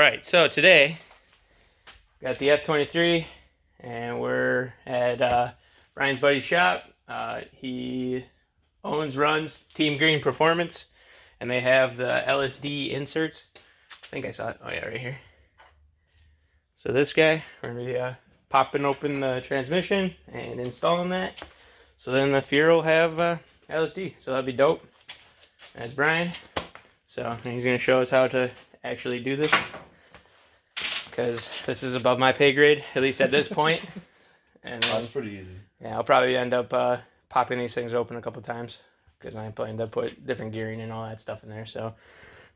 Alright, so today got the F23 and we're at Brian's buddy's shop. He runs teamGREENperformance, and they have the LSD inserts. I think I saw it. Oh yeah, right here. So this guy, we're going to be popping open the transmission and installing that. So then the Fuhrer will have LSD. So that'd be dope. That's Brian. So he's going to show us how to actually do this, because this is above my pay grade, at least at this point. And that's pretty easy. Yeah, I'll probably end up popping these things open a couple times, because I plan to put different gearing and all that stuff in there. So,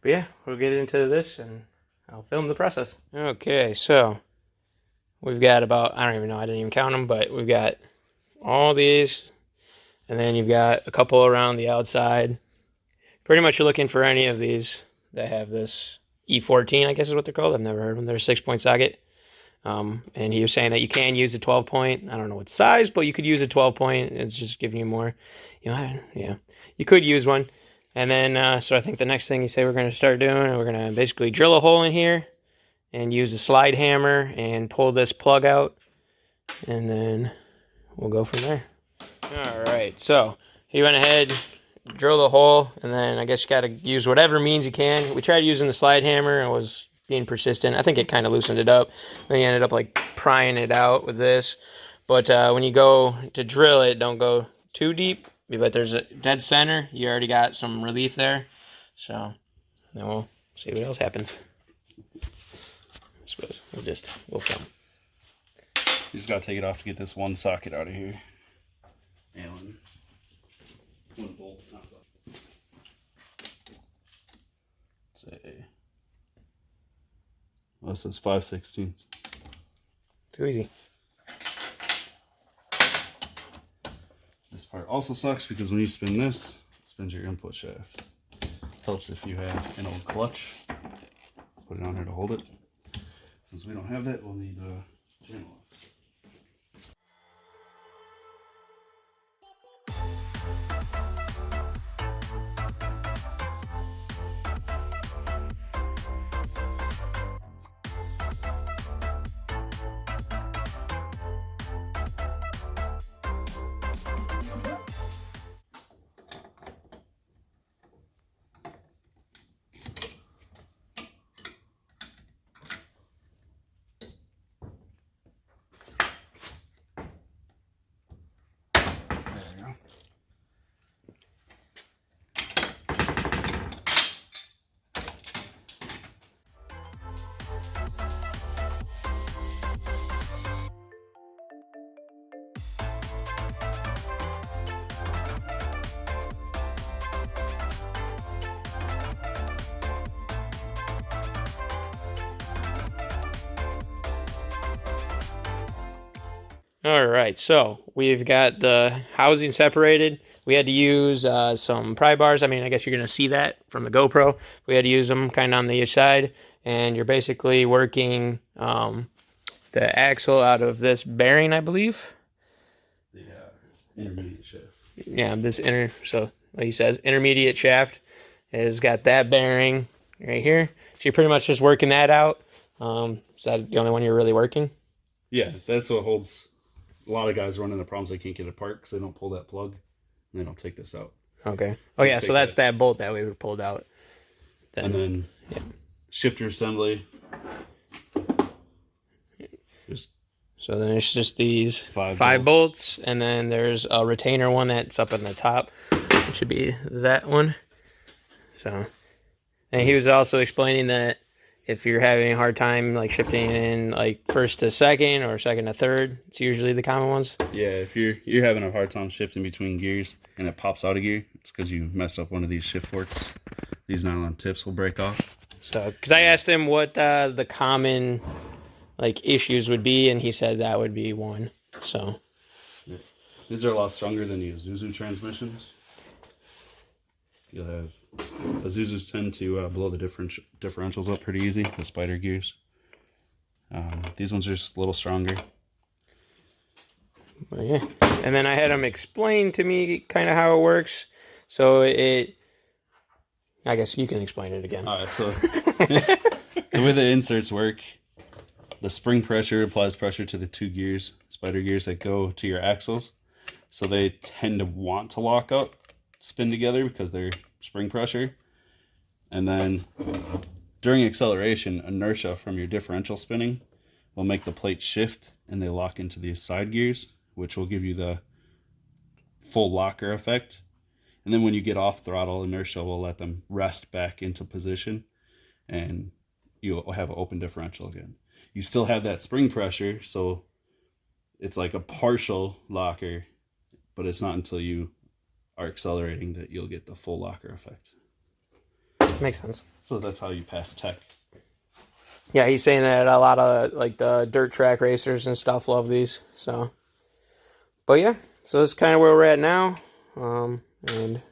but yeah, we'll get into this and I'll film the process. Okay, so we've got about, I don't even know, I didn't even count them, but we've got all these, and then you've got a couple around the outside. Pretty much you're looking for any of these that have this E14, I guess is what they're called. I've never heard of them. They're a 6-point socket. And he was saying that you can use a 12-point. I don't know what size, but you could use a 12-point. It's just giving you more, yeah, you could use one. And then, so I think the next thing he said we're going to start doing, we're going to basically drill a hole in here and use a slide hammer and pull this plug out. And then we'll go from there. All right, so he went ahead, drilled a hole, and then I guess you got to use whatever means you can. We tried using the slide hammer and it was being persistent. I think it kind of loosened it up. Then you ended up like prying it out with this. But when you go to drill it, don't go too deep. But there's a dead center. You already got some relief there. So then we'll see what else happens. I suppose we'll film. You just gotta take it off to get this one socket out of here. And one bolt, not socket. Say, well, this is 5/16. Too easy. This part also sucks because when you spin this, it spins your input shaft. Helps if you have an old clutch. Put it on there to hold it. Since we don't have that, we'll need a channel lock. All right, so we've got the housing separated. We had to use some pry bars. I mean, I guess you're going to see that from the GoPro. We had to use them kind of on the side, and you're basically working the axle out of this bearing, I believe. The intermediate shaft. Yeah, so like he says, intermediate shaft has got that bearing right here. So you're pretty much just working that out. Is that the only one you're really working? Yeah, that's what holds. A lot of guys run into problems they can't get it apart because they don't pull that plug and they don't take this out. Okay. Oh yeah, so that's that bolt that we pulled out. And then shifter assembly. So then it's just these five bolts, and then there's a retainer one that's up on the top. It should be that one. So, and he was also explaining that if you're having a hard time like shifting in like first to second or second to third, it's usually the common ones. Yeah, if you're having a hard time shifting between gears and it pops out of gear, it's because you messed up one of these shift forks. These nylon tips will break off. So, because I asked him what the common like issues would be, and he said that would be one. So, yeah. These are a lot stronger than the Isuzu transmissions. You'll have Isuzus tend to blow the differentials up pretty easy, the spider gears. These ones are just a little stronger. Well, yeah, and then I had him explain to me kind of how it works. So I guess you can explain it again. All right, so The way the inserts work, the spring pressure applies pressure to the two gears, spider gears that go to your axles. So they tend to want to lock up, spin together because they're spring pressure. And then during acceleration, inertia from your differential spinning will make the plate shift and they lock into these side gears, which will give you the full locker effect. And then when you get off throttle, inertia will let them rest back into position and you'll have an open differential again. You still have that spring pressure, so it's like a partial locker, but it's not until you are accelerating that you'll get the full locker effect. Makes sense. So that's how you pass tech. Yeah, he's saying that a lot of like the dirt track racers and stuff love these. So, but yeah, so that's kind of where we're at now. And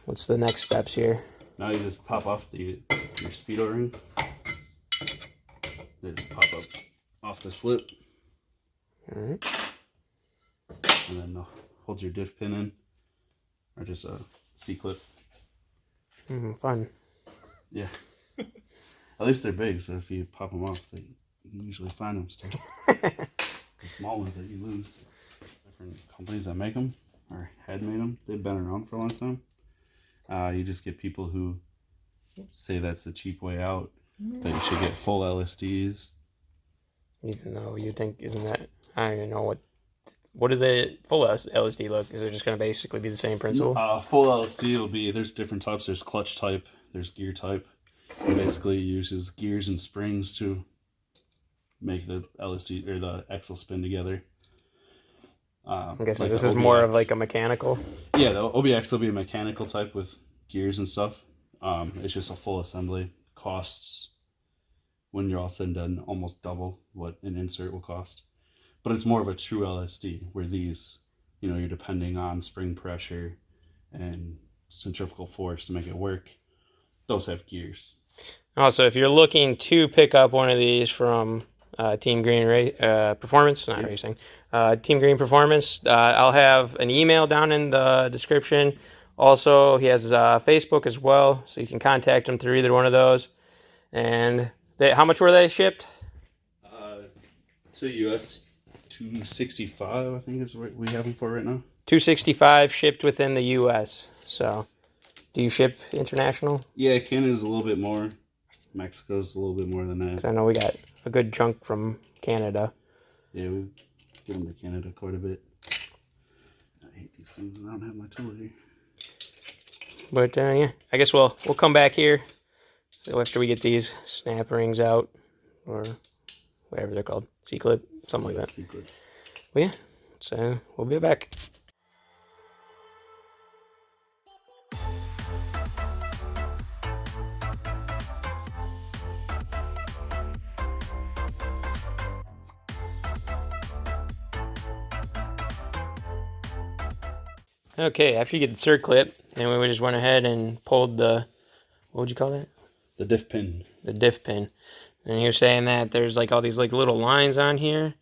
what's the next steps here? Now you just pop off your speedo ring. They just pop up off the slip. All right. And then hold your diff pin in, or just a C-clip. Fun. Yeah. At least they're big, so if you pop them off, you can usually find them still. The small ones that you lose. Different companies that make them, or had made them, they've been around for a long time. You just get people who say that's the cheap way out, that you should get full LSDs. Even though you think, isn't that, I don't even know what do the full LSD look? Is it just going to basically be the same principle? Full LSD will be, there's different types. There's clutch type, there's gear type. It basically uses gears and springs to make the LSD or the axle spin together. I'm guessing like this the is more OBX. of like a mechanical. Yeah, the OBX will be a mechanical type with gears and stuff. It's just a full assembly. Costs, when you're all said and done, almost double what an insert will cost. But it's more of a true LSD, where these, you're depending on spring pressure and centrifugal force to make it work. Those have gears. Also, if you're looking to pick up one of these from Team Green Performance, not racing, Team Green Performance, I'll have an email down in the description. Also, he has Facebook as well, so you can contact him through either one of those. And how much were they shipped? To US 265, I think is what we have them for right now. 265 shipped within the US. So, do you ship international? Yeah, Canada's a little bit more. Mexico's a little bit more than that. 'Cause I know we got a good chunk from Canada. Yeah, we get them to Canada quite a bit. I hate these things. I don't have my tool here. But yeah, I guess we'll come back here so after we get these snap rings out, or whatever they're called, C-clip, something like that. C-clip. Well, yeah, so we'll be back. Okay, after you get the cert clip, then we just went ahead and pulled the, what would you call that? The diff pin. The diff pin. And you're saying that there's like all these like little lines on here,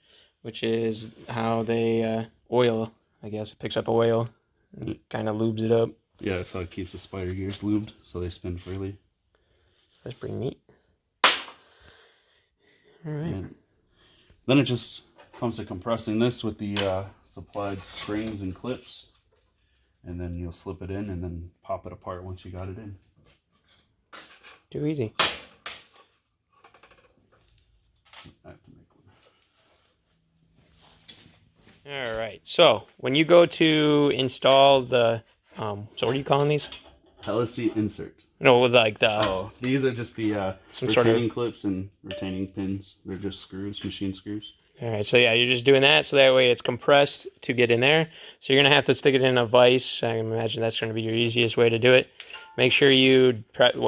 which is how they oil, I guess. It picks up oil and kind of lubes it up. Yeah, that's how it keeps the spider gears lubed, so they spin freely. That's pretty neat. All right. And then it just comes to compressing this with the supplied springs and clips. And then you'll slip it in and then pop it apart once you got it in. Too easy. I have to make one. All right. So when you go to install the, so what are you calling these? LSD insert. No, with like the. Oh, these are just the Some retaining clips and retaining pins. They're just screws, machine screws. All right, so yeah, you're just doing that, so that way it's compressed to get in there. So you're going to have to stick it in a vise. I imagine that's going to be your easiest way to do it. Make sure you,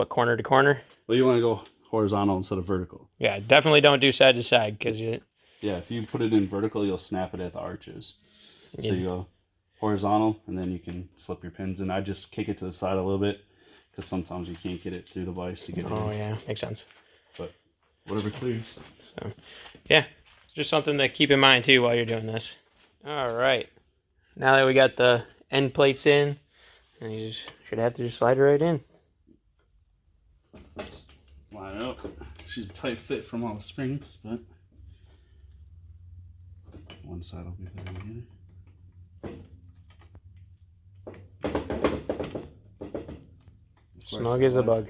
corner to corner? Well, you want to go horizontal instead of vertical. Yeah, definitely don't do side to side, because you... Yeah, if you put it in vertical, you'll snap it at the arches. So you go horizontal, and then you can slip your pins in. I just kick it to the side a little bit, because sometimes you can't get it through the vise to get it in. Oh, yeah, makes sense. But whatever clears. So, yeah. Just something to keep in mind too while you're doing this. All right. Now that we got the end plates in, and you should have to just slide it right in. Just line it up. She's a tight fit from all the springs, but one side will be better than the other. Snug as a bug.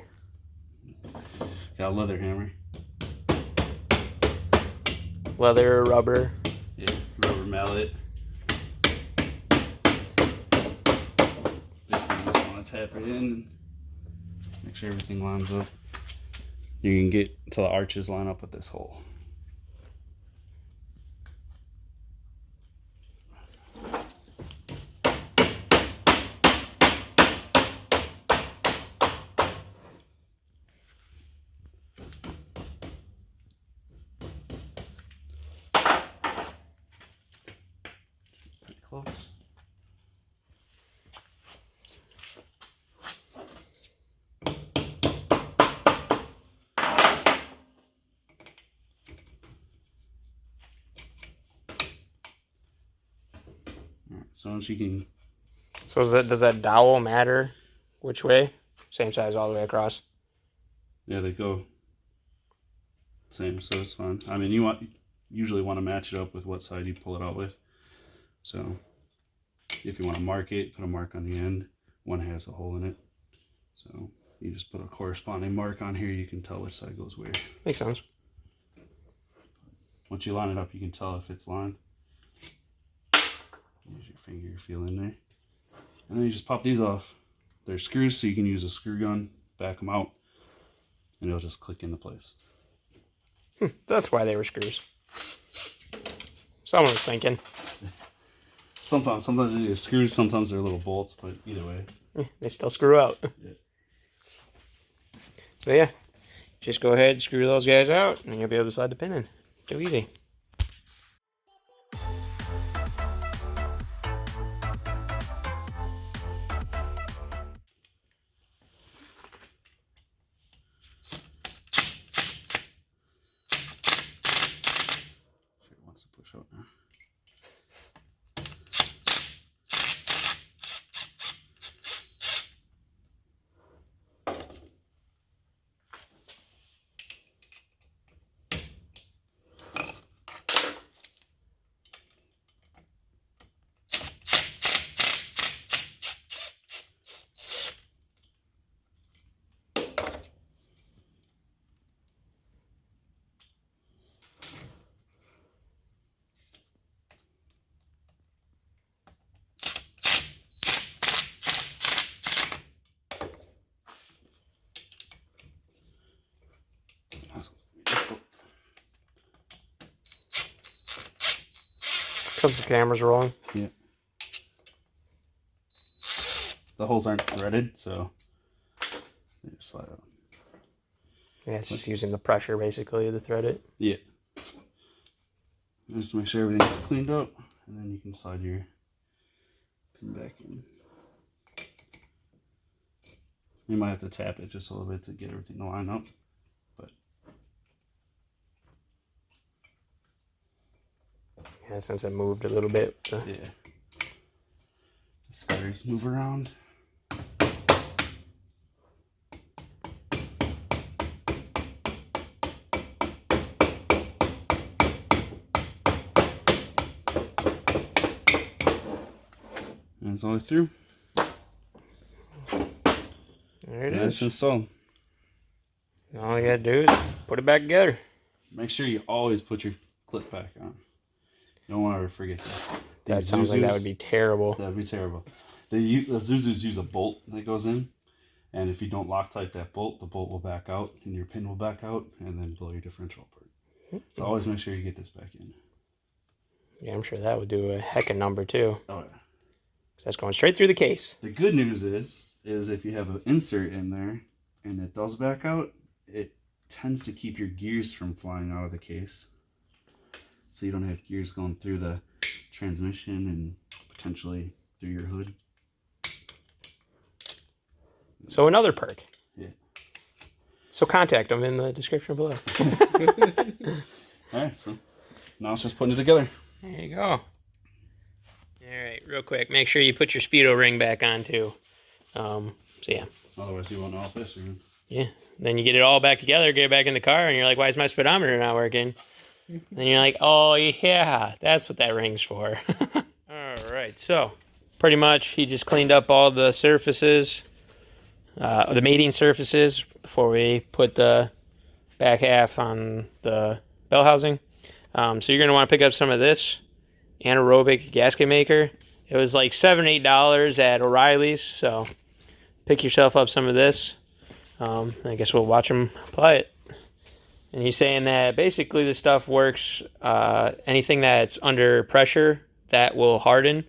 Got a leather hammer. Leather, rubber. Yeah, rubber mallet. Basically, you just want to tap it in and make sure everything lines up. You can get until the arches line up with this hole. Pretty close. So she can. So does that dowel matter which way? Same size all the way across. Yeah, they go same, so it's fine. I mean, usually want to match it up with what side you pull it out with. So if you want to mark it, put a mark on the end. One has a hole in it, so you just put a corresponding mark on here. You can tell which side goes where. Makes sense. Once you line it up, you can tell if it's lined. Use your finger, feel in there. And then you just pop these off. They're screws, so you can use a screw gun, back them out, and it'll just click into place. That's why they were screws. Someone was thinking. Sometimes they're screws, sometimes they're little bolts, but either way. They still screw out. Yeah. So yeah, just go ahead, screw those guys out, and you'll be able to slide the pin in. Too easy. Out now. Because the camera's rolling. Yeah. The holes aren't threaded, so they just slide out. Yeah, it's just using the pressure basically to thread it. Yeah. Just make sure everything's cleaned up, and then you can slide your pin back in. You might have to tap it just a little bit to get everything to line up, but yeah, since it moved a little bit. yeah. The spiders move around. And it's all the way through. There it And is. it's installed. All you gotta do is put it back together. Make sure you always put your clip back on. You don't want to ever forget that. That These sounds like that Zuzus, would be terrible. That'd be terrible. The Zuzus use a bolt that goes in, and if you don't Loctite that bolt, the bolt will back out, and your pin will back out, and then blow your differential apart. So always make sure you get this back in. Yeah, I'm sure that would do a heckin' number too. Oh yeah. 'Cause that's going straight through the case. The good news is if you have an insert in there, and it does back out, it tends to keep your gears from flying out of the case. So you don't have gears going through the transmission and potentially through your hood. So another perk. Yeah. So contact them in the description below. Alright, so now it's just putting it together. There you go. Alright, real quick. Make sure you put your Speedo ring back on too. So yeah. Otherwise you won't know if this or... Yeah. Then you get it all back together, get it back in the car, and you're like, why is my speedometer not working? And you're like, oh yeah, that's what that ring's for. All right, so pretty much he just cleaned up all the surfaces, the mating surfaces, before we put the back half on the bell housing. So you're gonna want to pick up some of this Anaerobic gasket maker. It was like $7, $8 at O'Reilly's, so pick yourself up some of this. I guess we'll watch him apply it. And he's saying that basically this stuff works, anything that's under pressure, that will harden.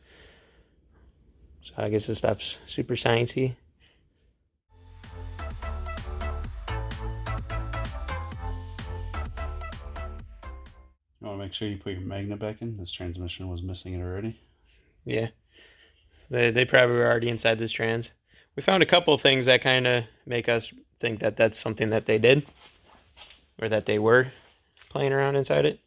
So I guess this stuff's super sciencey. You want to make sure you put your magnet back in. This transmission was missing it already. Yeah. They probably were already inside this trans. We found a couple things that kind of make us think that that's something that they did, or that they were playing around inside it.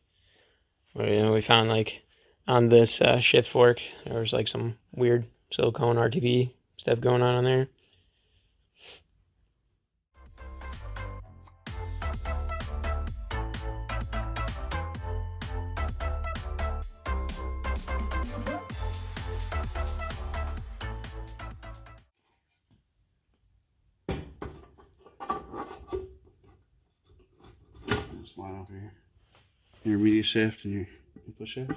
Or, you know, we found like on this shift fork, there was like some weird silicone RTV stuff going on there. Just line up here. Your media shaft and your input shaft.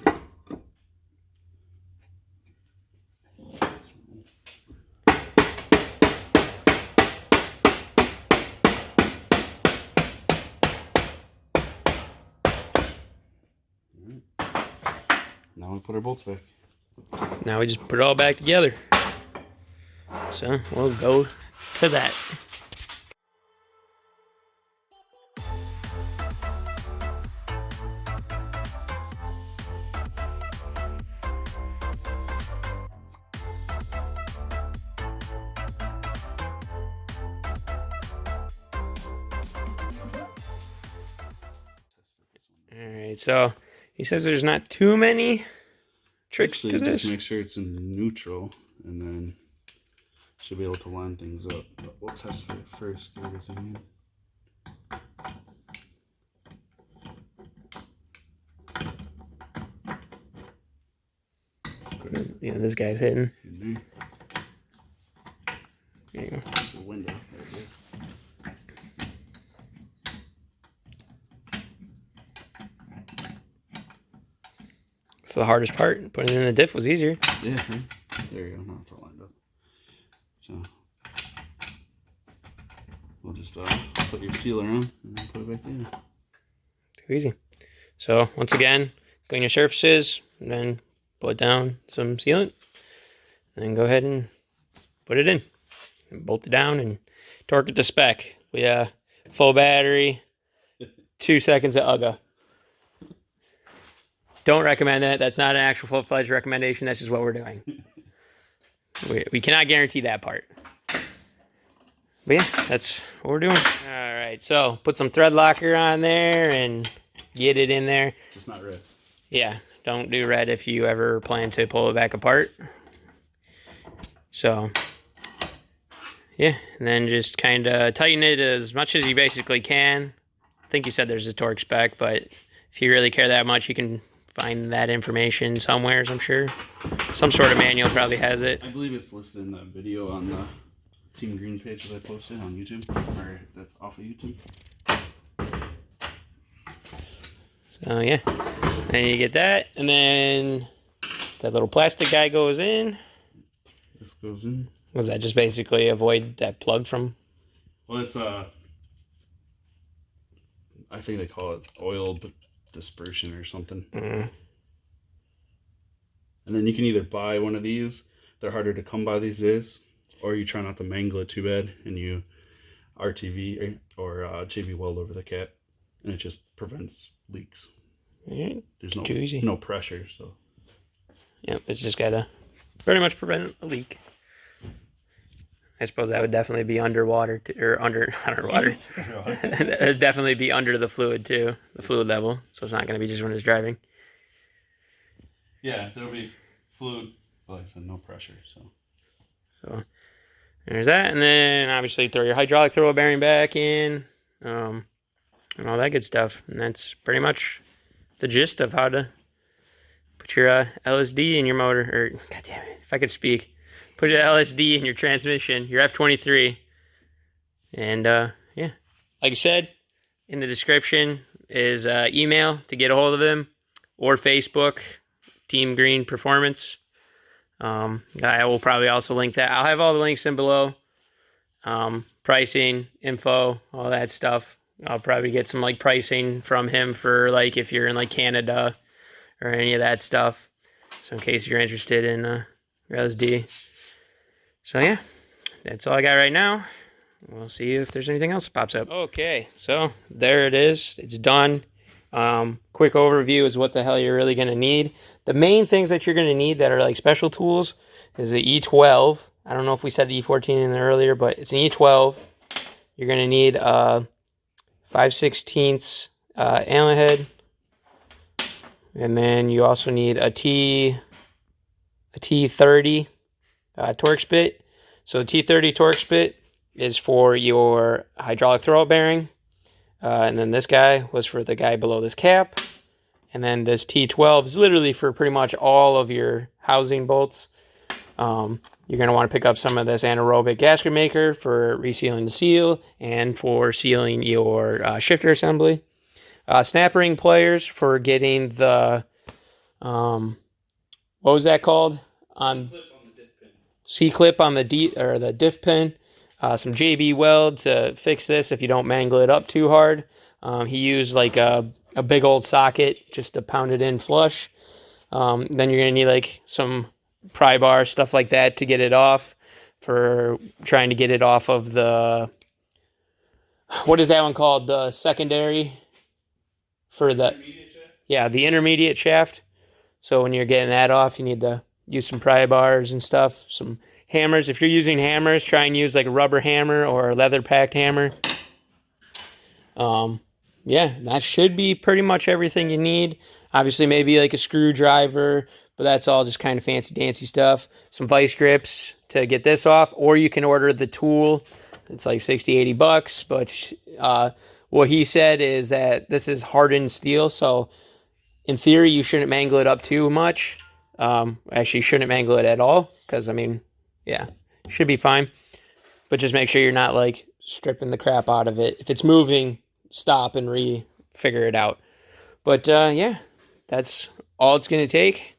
Now we put our bolts back. Now we just put it all back together. So we'll go to that. Alright, so he says there's not too many tricks to this. Just make sure it's in neutral, and then should be able to line things up. But we'll test it first, get everything in. Yeah, this guy's hitting. In there. There you go. There's a window. There it is. It's the hardest part. Putting it in the diff was easier. Yeah, there you go. Now it's all lined up. So we'll just put your sealer on and then put it back in. Too easy. So once again, clean your surfaces, and then put down some sealant, and then go ahead and put it in, and bolt it down, and torque it to spec. We full battery, 2 seconds at UGA. Don't recommend that. That's not an actual full-fledged recommendation. That's just what we're doing. We cannot guarantee that part. But yeah, that's what we're doing. All right, so put some thread locker on there and get it in there. Just not red. Yeah, don't do red if you ever plan to pull it back apart. So yeah, and then just kind of tighten it as much as you basically can. I think you said there's a torque spec, but if you really care that much, you can find that information somewhere, I'm sure. Some sort of manual probably has it. I believe it's listed in that video on the Team Green page that I posted on YouTube, or that's off of YouTube. So yeah, then you get that, and then that little plastic guy goes in. This goes in. Was that just basically avoid that plug from? Well, it's I think they call it oil dispersion or something. Mm. And then you can either buy one of these. They're harder to come by these days, or you try not to mangle it too bad, and you RTV or JB weld over the cap, and it just prevents leaks. Yeah, There's too easy. no pressure, so. Yep, it's just gotta pretty much prevent a leak. I suppose that would definitely be underwater, or underwater. It'd definitely be under the fluid too, the fluid level. So it's not going to be just when it's driving. Yeah, there'll be fluid, but like I said, no pressure. So There's that, and then obviously throw your hydraulic throw bearing back in, and all that good stuff. And that's pretty much the gist of how to put your LSD in your motor, or god damn it, if I could speak, put your LSD in your transmission, your F23, and yeah, like I said, in the description is email to get a hold of him, or Facebook, teamGREENperformance. I will probably also link that. I'll have all the links in below. Pricing, info, all that stuff. I'll probably get some like pricing from him for like if you're in like Canada or any of that stuff. So in case you're interested in LSD. So yeah, that's all I got right now. We'll see if there's anything else that pops up. Okay, so there it is. It's done. Quick overview is what the hell you're really going to need. The main things that you're going to need that are like special tools is the E12. I don't know if we said E14 in there earlier, but it's an E12. You're going to need 5/16 Allen head. And then you also need a T30 torque spit. So the T30 torque spit is for your hydraulic throwout bearing. And then this guy was for the guy below this cap. And then this T12 is literally for pretty much all of your housing bolts. You're going to want to pick up some of this anaerobic gasket maker for resealing the seal and for sealing your shifter assembly. Snap ring pliers for getting the, what was that called? C-clip on the diff pin. Some JB weld to fix this if you don't mangle it up too hard. He used like a big old socket just to pound it in flush. Then you're going to need like some pry bar, stuff like that to get it off, for trying to get it off of the, what is that one called? The secondary for the, yeah, the intermediate shaft. So when you're getting that off, you need to use some pry bars and stuff, some hammers. If you're using hammers, try and use like a rubber hammer or a leather packed hammer. Yeah, that should be pretty much everything you need. Obviously, maybe like a screwdriver, but that's all just kind of fancy dancy stuff. Some vice grips to get this off, or you can order the tool. It's like 60, 80 bucks, but what he said is that this is hardened steel, so in theory, you shouldn't mangle it up too much. Actually, you shouldn't mangle it at all, because, I mean, yeah, should be fine. But just make sure you're not, like, stripping the crap out of it. If it's moving, stop and figure it out. But, yeah, that's all it's going to take.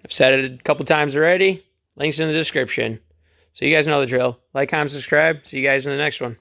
I've said it a couple times already. Links in the description. So you guys know the drill. Like, comment, subscribe. See you guys in the next one.